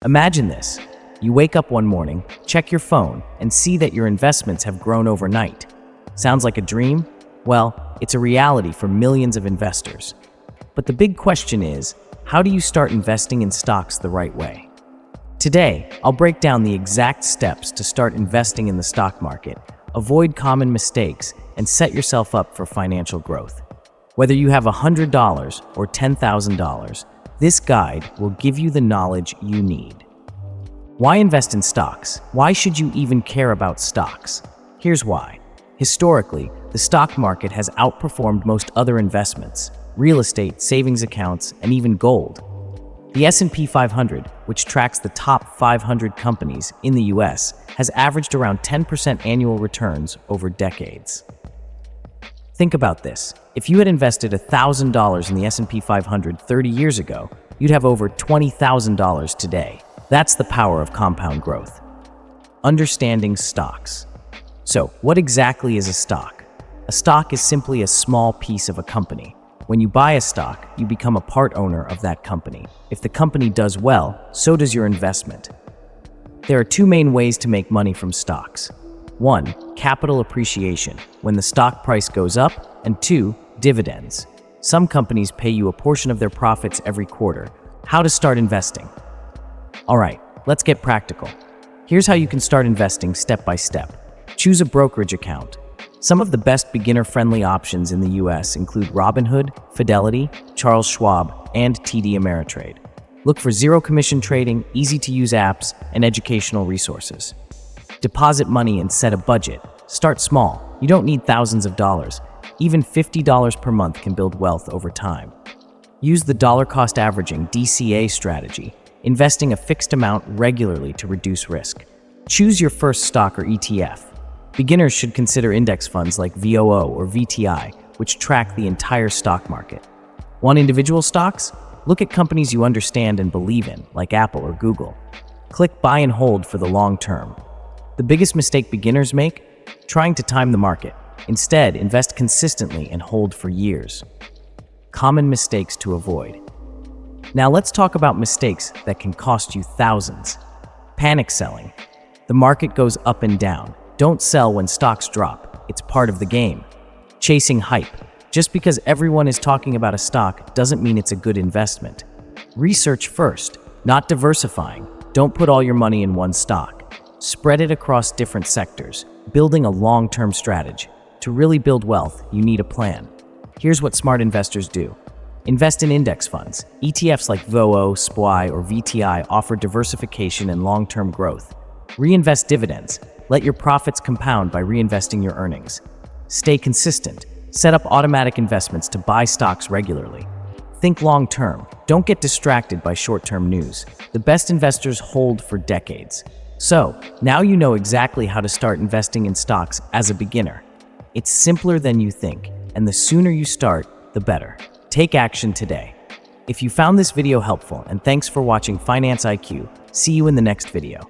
Imagine this. You wake up one morning, check your phone, and see that your investments have grown overnight. Sounds like a dream? Well, it's a reality for millions of investors. But the big question is, how do you start investing in stocks the right way? Today, I'll break down the exact steps to start investing in the stock market, avoid common mistakes, and set yourself up for financial growth. Whether you have $100 or $10,000, this guide will give you the knowledge you need. Why invest in stocks? Why should you even care about stocks? Here's why. Historically, the stock market has outperformed most other investments: real estate, savings accounts, and even gold. The S&P 500, which tracks the top 500 companies in the US, has averaged around 10% annual returns over decades. Think about this. If you had invested $1,000 in the S&P 500 30 years ago, you'd have over $20,000 today. That's the power of compound growth. Understanding stocks. So, what exactly is a stock? A stock is simply a small piece of a company. When you buy a stock, you become a part owner of that company. If the company does well, so does your investment. There are two main ways to make money from stocks. 1. Capital appreciation, when the stock price goes up, and 2. Dividends. Some companies pay you a portion of their profits every quarter. How to start investing? Alright, let's get practical. Here's how you can start investing step by step. Choose a brokerage account. Some of the best beginner-friendly options in the US include Robinhood, Fidelity, Charles Schwab, and TD Ameritrade. Look for zero-commission trading, easy-to-use apps, and educational resources. Deposit money and set a budget. Start small. You don't need thousands of dollars. Even $50 per month can build wealth over time. Use the dollar-cost averaging (DCA) strategy, investing a fixed amount regularly to reduce risk. Choose your first stock or ETF. Beginners should consider index funds like VOO or VTI, which track the entire stock market. Want individual stocks? Look at companies you understand and believe in, like Apple or Google. Click buy and hold for the long term. The biggest mistake beginners make? Trying to time the market. Instead, invest consistently and hold for years. Common mistakes to avoid. Now let's talk about mistakes that can cost you thousands. Panic selling. The market goes up and down. Don't sell when stocks drop. It's part of the game. Chasing hype. Just because everyone is talking about a stock doesn't mean it's a good investment. Research first, not diversifying. Don't put all your money in one stock. Spread it across different sectors, building a long-term strategy. To really build wealth, you need a plan. Here's what smart investors do. Invest in index funds. ETFs like VOO, SPY, or VTI offer diversification and long-term growth. Reinvest dividends. Let your profits compound by reinvesting your earnings. Stay consistent. Set up automatic investments to buy stocks regularly. Think long-term. Don't get distracted by short-term news. The best investors hold for decades. So, now you know exactly how to start investing in stocks as a beginner. It's simpler than you think, and the sooner you start, the better. Take action today. If you found this video helpful, and thanks for watching Finance IQ, see you in the next video.